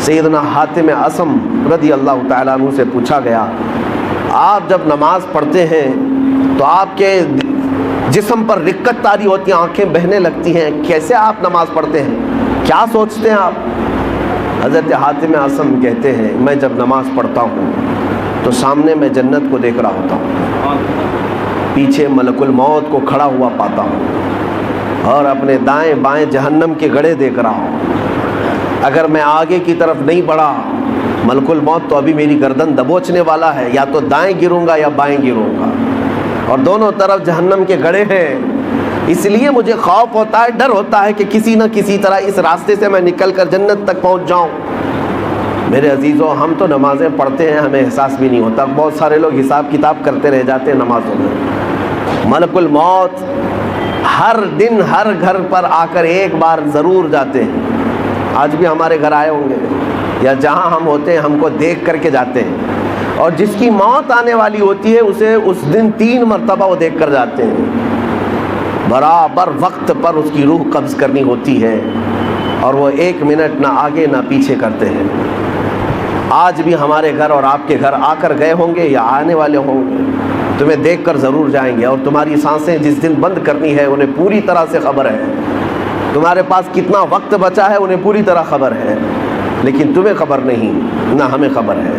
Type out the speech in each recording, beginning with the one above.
سیدنا حاتم اسم رضی اللہ تعالیٰ عنہ سے پوچھا گیا آپ جب نماز پڑھتے ہیں تو آپ کے جسم پر رکت طاری ہوتی ہیں، آنکھیں بہنے لگتی ہیں، کیسے آپ نماز پڑھتے ہیں، کیا سوچتے ہیں آپ؟ حضرت حاتم اسم کہتے ہیں میں جب نماز پڑھتا ہوں تو سامنے میں جنت کو دیکھ رہا ہوتا ہوں، پیچھے ملک الموت کو کھڑا ہوا پاتا ہوں، اور اپنے دائیں بائیں جہنم کے گڑھے دیکھ رہا ہوں۔ اگر میں آگے کی طرف نہیں بڑھا ملک الموت تو ابھی میری گردن دبوچنے والا ہے، یا تو دائیں گروں گا یا بائیں گروں گا، اور دونوں طرف جہنم کے گڑھے ہیں۔ اس لیے مجھے خوف ہوتا ہے، ڈر ہوتا ہے کہ کسی نہ کسی طرح اس راستے سے میں نکل کر جنت تک پہنچ جاؤں۔ میرے عزیزوں، ہم تو نمازیں پڑھتے ہیں، ہمیں احساس بھی نہیں ہوتا، بہت سارے لوگ حساب کتاب کرتے رہ جاتے ہیں نمازوں میں۔ ملک الموت ہر دن ہر گھر پر آ کر ایک بار ضرور جاتے ہیں، آج بھی ہمارے گھر آئے ہوں گے، یا جہاں ہم ہوتے ہیں ہم کو دیکھ کر کے جاتے ہیں، اور جس کی موت آنے والی ہوتی ہے اسے اس دن 3 مرتبہ وہ دیکھ کر جاتے ہیں۔ برابر وقت پر اس کی روح قبض کرنی ہوتی ہے، اور وہ 1 منٹ نہ آگے نہ پیچھے کرتے ہیں۔ آج بھی ہمارے گھر اور آپ کے گھر آ کر گئے ہوں گے یا آنے والے ہوں گے، تمہیں دیکھ کر ضرور جائیں گے، اور تمہاری سانسیں جس دن بند کرنی ہے انہیں پوری طرح سے خبر ہے، تمہارے پاس کتنا وقت بچا ہے انہیں پوری طرح خبر ہے، لیکن تمہیں خبر نہیں، نہ ہمیں خبر ہے۔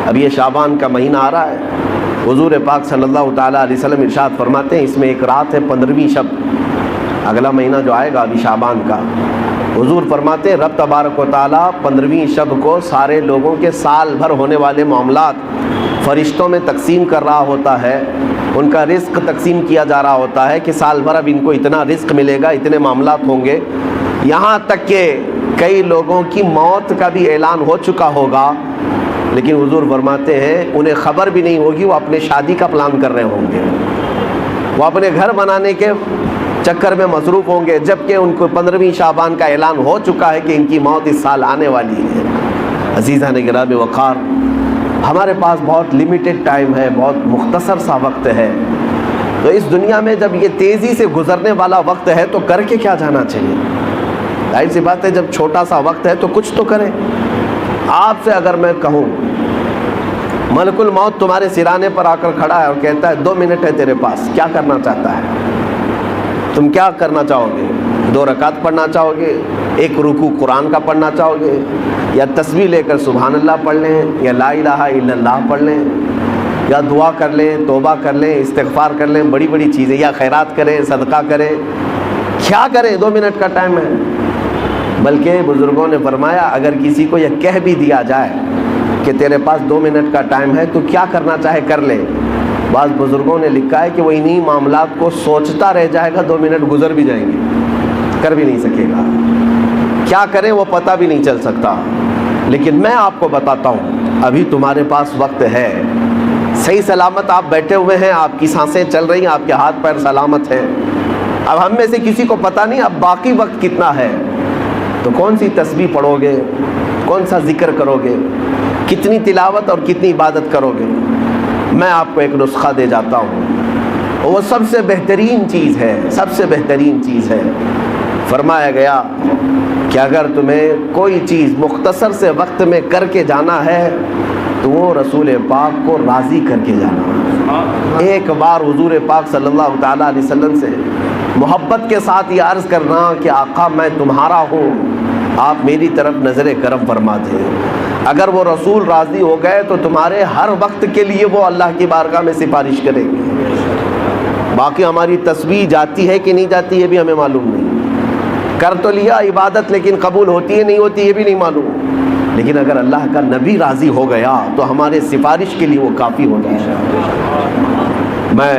اب یہ شعبان کا مہینہ آ رہا ہے، حضور پاک صلی اللہ تعالیٰ علیہ وسلم ارشاد فرماتے ہیں اس میں ایک رات ہے 15ویں شب، اگلا مہینہ جو آئے گا ابھی شعبان کا، حضور فرماتے ہیں رب تبارک و تعالیٰ 15ویں شب کو سارے لوگوں کے سال بھر ہونے والے معاملات فرشتوں میں تقسیم کر رہا ہوتا ہے، ان کا رزق تقسیم کیا جا رہا ہوتا ہے کہ سال بھر اب ان کو اتنا رزق ملے گا، اتنے معاملات ہوں گے، یہاں تک کہ کئی لوگوں کی موت کا بھی اعلان ہو چکا ہوگا، لیکن حضور فرماتے ہیں انہیں خبر بھی نہیں ہوگی، وہ اپنے شادی کا پلان کر رہے ہوں گے، وہ اپنے گھر بنانے کے چکر میں مصروف ہوں گے، جبکہ ان کو 15ویں شعبان کا اعلان ہو چکا ہے کہ ان کی موت اس سال آنے والی ہے۔ عزیزان گرامی وقار، ہمارے پاس بہت لیمیٹڈ ٹائم ہے، بہت مختصر سا وقت ہے، تو اس دنیا میں جب یہ تیزی سے گزرنے والا وقت ہے تو کر کے کیا جانا چاہیے؟ ظاہر سی بات ہے جب چھوٹا سا وقت ہے تو کچھ تو کریں۔ آپ سے اگر میں کہوں ملک الموت تمہارے سرانے پر آ کر کھڑا ہے اور کہتا ہے 2 منٹ ہے تیرے پاس، کیا کرنا چاہتا ہے؟ تم کیا کرنا چاہو گے؟ 2 رکعت پڑھنا چاہو گے، 1 رکوع قرآن کا پڑھنا چاہو گے، یا تسبیح لے کر سبحان اللہ پڑھ لیں، یا لا الہ الا اللہ پڑھ لیں، یا دعا کر لیں، توبہ کر لیں، استغفار کر لیں، بڑی بڑی چیزیں، یا خیرات کریں، صدقہ کریں، کیا کریں؟ 2 منٹ کا ٹائم ہے۔ بلکہ بزرگوں نے فرمایا اگر کسی کو یہ کہہ بھی دیا جائے کہ تیرے پاس 2 منٹ کا ٹائم ہے تو کیا کرنا چاہے کر لے، بعض بزرگوں نے لکھا ہے کہ وہ انہی معاملات کو سوچتا رہ جائے گا، 2 منٹ گزر بھی جائیں گے، کر بھی نہیں سکے گا، کیا کرے وہ پتہ بھی نہیں چل سکتا۔ لیکن میں آپ کو بتاتا ہوں ابھی تمہارے پاس وقت ہے، صحیح سلامت آپ بیٹھے ہوئے ہیں، آپ کی سانسیں چل رہی ہیں، آپ کے ہاتھ پیر سلامت ہیں۔ اب ہم میں سے کسی کو پتہ نہیں اب باقی وقت کتنا ہے، تو کون سی تسبیح پڑھو گے، کون سا ذکر کرو گے، کتنی تلاوت اور کتنی عبادت کرو گے؟ میں آپ کو ایک نسخہ دے جاتا ہوں، وہ سب سے بہترین چیز ہے، سب سے بہترین چیز ہے۔ فرمایا گیا کہ اگر تمہیں کوئی چیز مختصر سے وقت میں کر کے جانا ہے تو وہ رسول پاک کو راضی کر کے جانا۔ ایک بار حضور پاک صلی اللہ تعالیٰ علیہ وسلم سے محبت کے ساتھ یہ عرض کرنا کہ آقا میں تمہارا ہوں، آپ میری طرف نظر کرم فرما دیں۔ اگر وہ رسول راضی ہو گئے تو تمہارے ہر وقت کے لیے وہ اللہ کی بارگاہ میں سفارش کریں گے۔ باقی ہماری تسبیح جاتی ہے کہ نہیں جاتی یہ بھی ہمیں معلوم نہیں، کر تو لیا عبادت لیکن قبول ہوتی ہے نہیں ہوتی یہ بھی نہیں معلوم، لیکن اگر اللہ کا نبی راضی ہو گیا تو ہمارے سفارش کے لیے وہ کافی ہو جائے۔ میں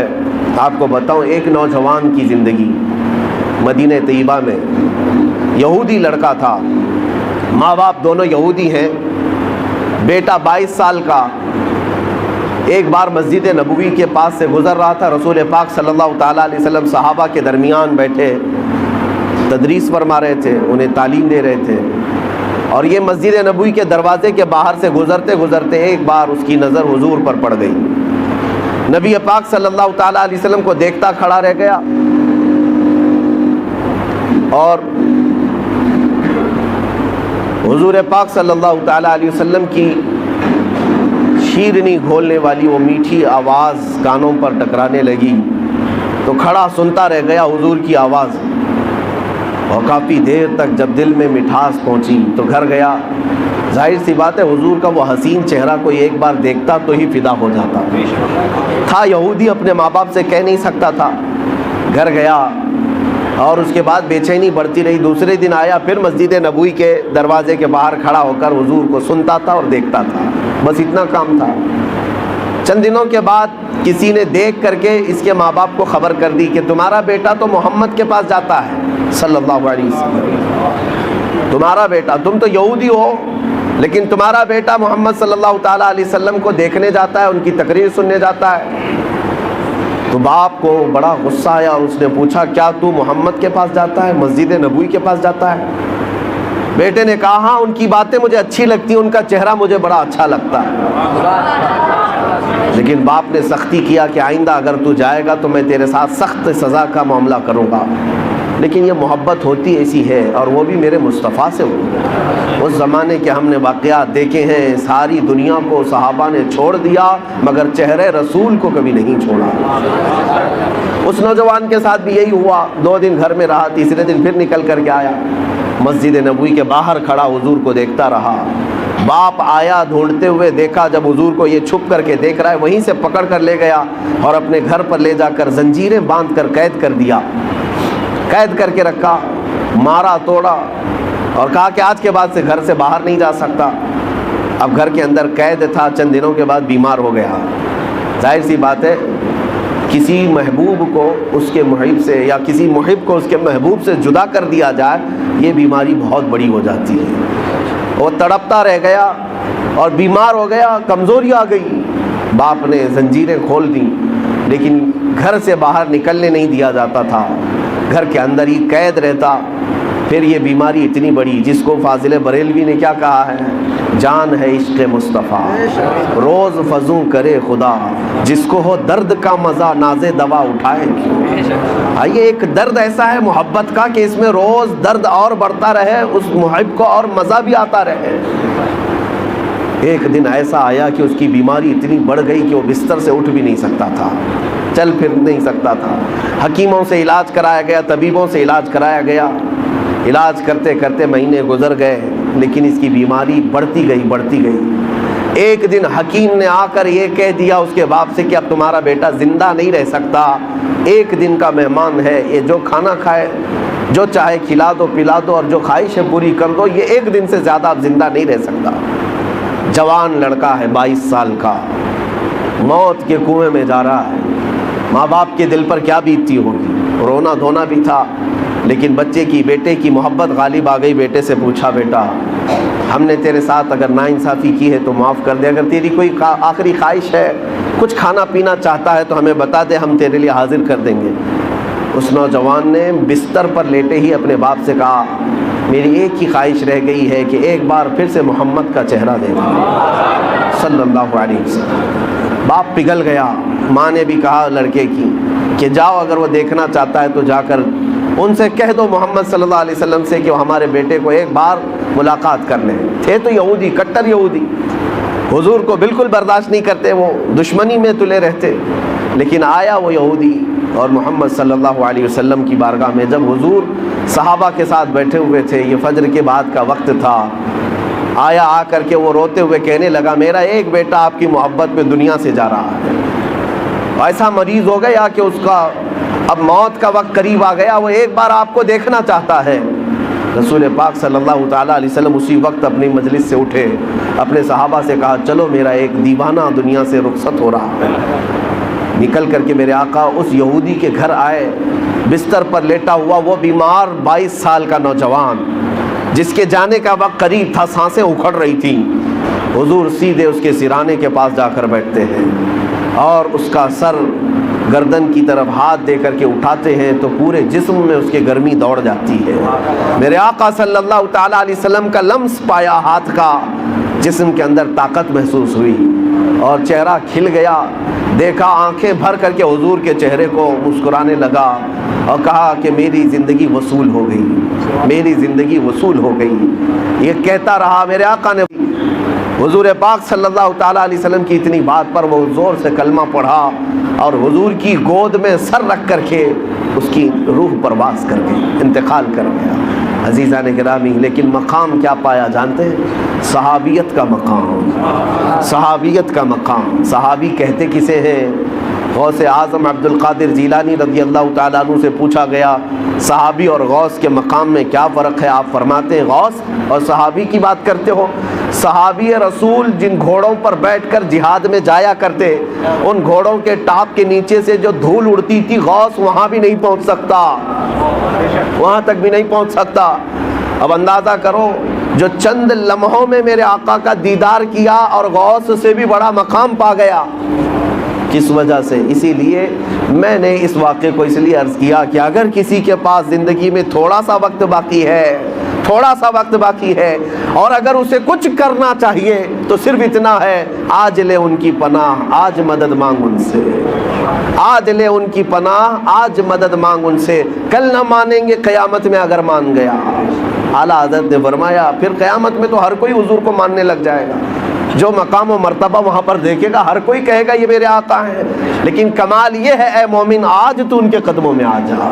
آپ کو بتاؤں ایک نوجوان کی زندگی، مدینہ طیبہ میں یہودی لڑکا تھا، ماں باپ دونوں یہودی ہیں، بیٹا 22 سال کا ایک بار مسجد نبوی کے پاس سے گزر رہا تھا، رسول پاک صلی اللہ تعالیٰ علیہ وسلم صحابہ کے درمیان بیٹھے تدریس فرما رہے تھے، انہیں تعلیم دے رہے تھے، اور یہ مسجد نبوی کے دروازے کے باہر سے گزرتے گزرتے ایک بار اس کی نظر حضور پر پڑ گئی۔ نبی پاک صلی اللہ تعالیٰ علیہ وسلم کو دیکھتا کھڑا رہ گیا، اور حضور پاک صلی اللہ تعالیٰ علیہ وسلم کی شیرنی گھولنے والی وہ میٹھی آواز کانوں پر ٹکرانے لگی تو کھڑا سنتا رہ گیا حضور کی آواز، اور کافی دیر تک جب دل میں مٹھاس پہنچی تو گھر گیا۔ ظاہر سی بات ہے حضور کا وہ حسین چہرہ کوئی ایک بار دیکھتا تو ہی فدا ہو جاتا تھا۔ یہودی اپنے ماں باپ سے کہہ نہیں سکتا تھا، گھر گیا اور اس کے بعد بے چینی بڑھتی رہی۔ دوسرے دن آیا، پھر مسجد نبوی کے دروازے کے باہر کھڑا ہو کر حضور کو سنتا تھا اور دیکھتا تھا، بس اتنا کام تھا۔ چند دنوں کے بعد کسی نے دیکھ کر کے اس کے ماں باپ کو خبر کر دی کہ تمہارا بیٹا تو محمد کے پاس جاتا ہے صلی اللہ علیہ وسلم، تمہارا بیٹا، تم تو یہودی ہو لیکن تمہارا بیٹا محمد صلی اللہ تعالیٰ علیہ وسلم کو دیکھنے جاتا ہے، ان کی تقریر سننے جاتا ہے۔ تو باپ کو بڑا غصہ آیا اور اس نے پوچھا کیا تو محمد کے پاس جاتا ہے، مسجد نبوی کے پاس جاتا ہے؟ بیٹے نے کہا ہاں، ان کی باتیں مجھے اچھی لگتی ہیں، ان کا چہرہ مجھے بڑا اچھا لگتا ہے۔ لیکن باپ نے سختی کیا کہ آئندہ اگر تو جائے گا تو میں تیرے ساتھ سخت سزا کا معاملہ کروں گا، لیکن یہ محبت ہوتی ایسی ہے، اور وہ بھی میرے مصطفیٰ سے ہوئی۔ اس زمانے کے ہم نے واقعات دیکھے ہیں، ساری دنیا کو صحابہ نے چھوڑ دیا مگر چہرے رسول کو کبھی نہیں چھوڑا۔ اس نوجوان کے ساتھ بھی یہی ہوا، 2 دن گھر میں رہا، تیسرے دن پھر نکل کر کے آیا، مسجد نبوی کے باہر کھڑا حضور کو دیکھتا رہا۔ باپ آیا ڈھونڈتے ہوئے، دیکھا جب حضور کو یہ چھپ کر کے دیکھ رہا ہے، وہیں سے پکڑ کر لے گیا اور اپنے گھر پر لے جا کر زنجیریں باندھ کر قید کر دیا، قید کر کے رکھا، مارا توڑا اور کہا کہ آج کے بعد سے گھر سے باہر نہیں جا سکتا۔ اب گھر کے اندر قید تھا، چند دنوں کے بعد بیمار ہو گیا۔ ظاہر سی بات ہے کسی محبوب کو اس کے محب سے یا کسی محب کو اس کے محبوب سے جدا کر دیا جائے، یہ بیماری بہت بڑی ہو جاتی ہے۔ وہ تڑپتا رہ گیا اور بیمار ہو گیا، کمزوری آ گئی۔ باپ نے زنجیریں کھول دیں لیکن گھر سے باہر نکلنے نہیں دیا جاتا تھا، گھر کے اندر ہی قید رہتا۔ پھر یہ بیماری اتنی بڑی جس کو فاضل بریلوی نے کیا کہا ہے، جان ہے عشق مصطفیٰ روز فزوں کرے خدا، جس کو ہو درد کا مزہ ناز دوا اٹھائے کیوں۔ یہ ایک درد ایسا ہے محبت کا کہ اس میں روز درد اور بڑھتا رہے، اس محب کو اور مزہ بھی آتا رہے۔ ایک دن ایسا آیا کہ اس کی بیماری اتنی بڑھ گئی کہ وہ بستر سے اٹھ بھی نہیں سکتا تھا، چل پھر نہیں سکتا تھا۔ حکیموں سے علاج کرایا گیا، طبیبوں سے علاج کرایا گیا، علاج کرتے کرتے مہینے گزر گئے لیکن اس کی بیماری بڑھتی گئی۔ ایک دن حکیم نے آ کر یہ کہہ دیا اس کے باپ سے کہ اب تمہارا بیٹا زندہ نہیں رہ سکتا، ایک دن کا مہمان ہے، یہ جو کھانا کھائے، جو چاہے کھلا دو پلا دو اور جو خواہش ہے پوری کر دو، یہ ایک دن سے زیادہ اب زندہ نہیں رہ سکتا۔ جوان لڑکا ہے 22 سال کا، موت کے کنویں میں جا رہا ہے، ماں باپ کے دل پر کیا بیتتی ہوگی، رونا دھونا بھی تھا، لیکن بیٹے کی محبت غالب آ گئی۔ بیٹے سے پوچھا بیٹا ہم نے تیرے ساتھ اگر ناانصافی کی ہے تو معاف کر دے، اگر تیری کوئی آخری خواہش ہے، کچھ کھانا پینا چاہتا ہے تو ہمیں بتا دے، ہم تیرے لیے حاضر کر دیں گے۔ اس نوجوان نے بستر پر لیٹے ہی اپنے باپ سے کہا میری ایک ہی خواہش رہ گئی ہے کہ ایک بار پھر سے محمد کا چہرہ دیکھوں صلی اللہ علیہ وسلم۔ باپ پگھل گیا۔ ماں نے بھی کہا لڑکے کی کہ جاؤ، اگر وہ دیکھنا چاہتا ہے تو جا کر ان سے کہہ دو محمد صلی اللہ علیہ وسلم سے کہ وہ ہمارے بیٹے کو ایک بار ملاقات کر لیں۔ تھے تو یہودی، کٹر یہودی، حضور کو بالکل برداشت نہیں کرتے، وہ دشمنی میں تلے رہتے، لیکن آیا وہ یہودی اور محمد صلی اللہ علیہ وسلم کی بارگاہ میں جب حضور صحابہ کے ساتھ بیٹھے ہوئے تھے، یہ فجر کے بعد کا وقت تھا، آیا، آ کر کے وہ روتے ہوئے کہنے لگا میرا ایک بیٹا آپ کی محبت میں دنیا سے جا رہا ہے، ایسا مریض ہو گیا کہ اس کا اب موت کا وقت قریب آ گیا، وہ ایک بار آپ کو دیکھنا چاہتا ہے۔ رسول پاک صلی اللہ تعالیٰ علیہ وسلم اسی وقت اپنی مجلس سے اٹھے، اپنے صحابہ سے کہا چلو میرا ایک دیوانہ دنیا سے رخصت ہو رہا ہے۔ نکل کر کے میرے آقا اس یہودی کے گھر آئے، بستر پر لیٹا ہوا وہ بیمار 22 سال کا نوجوان جس کے جانے کا وقت قریب تھا، سانسیں اکھڑ رہی تھیں، حضور سیدھے اس کے سرانے کے پاس جا کر بیٹھتے ہیں اور اس کا سر گردن کی طرف ہاتھ دے کر کے اٹھاتے ہیں تو پورے جسم میں اس کے گرمی دوڑ جاتی ہے۔ میرے آقا صلی اللہ تعالیٰ علیہ وسلم کا لمس پایا ہاتھ کا، جسم کے اندر طاقت محسوس ہوئی اور چہرہ کھل گیا، دیکھا آنکھیں بھر کر کے حضور کے چہرے کو، مسکرانے لگا اور کہا کہ میری زندگی وصول ہو گئی، میری زندگی وصول ہو گئی۔ یہ کہتا رہا، میرے آقا نے حضور پاک صلی اللہ تعالیٰ علیہ وسلم کی اتنی بات پر وہ زور سے کلمہ پڑھا اور حضور کی گود میں سر رکھ کر کے اس کی روح پرواز کر گئی، انتقال کر گیا۔ عزیزان گرامی، لیکن مقام کیا پایا جانتے ہیں؟ صحابیت کا مقام، صحابیت کا مقام۔ صحابی کہتے کسے ہیں؟ غوث اعظم عبد القادر جیلانی رضی اللہ تعالیٰ عنہ سے پوچھا گیا صحابی اور غوث کے مقام میں کیا فرق ہے؟ آپ فرماتے ہیں غوث اور صحابی کی بات کرتے ہو؟ صحابی رسول جن گھوڑوں پر بیٹھ کر جہاد میں جایا کرتے، ان گھوڑوں کے ٹاپ کے نیچے سے جو دھول اڑتی تھی، غوث وہاں بھی نہیں پہنچ سکتا، وہاں تک بھی نہیں پہنچ سکتا۔ اب اندازہ کرو، جو چند لمحوں میں میرے آقا کا دیدار کیا اور غوث سے بھی بڑا مقام پا گیا، کس وجہ سے؟ اسی لیے میں نے اس واقعے کو اس لیے عرض کیا کہ اگر کسی کے پاس زندگی میں تھوڑا سا وقت باقی ہے، تھوڑا سا وقت باقی ہے، اور اگر اسے کچھ کرنا چاہیے تو صرف اتنا ہے، آج لے ان کی پناہ، آج مدد مانگ ان سے، آج لے ان کی پناہ، آج مدد مانگ ان سے، کل نہ مانیں گے قیامت میں اگر مان گیا۔ اعلیٰ حضرت نے فرمایا پھر قیامت میں تو ہر کوئی حضور کو ماننے لگ جائے گا، جو مقام و مرتبہ وہاں پر دیکھے گا ہر کوئی کہے گا یہ میرے آقا ہیں، لیکن کمال یہ ہے اے مومن آج تو ان کے قدموں میں آ جا۔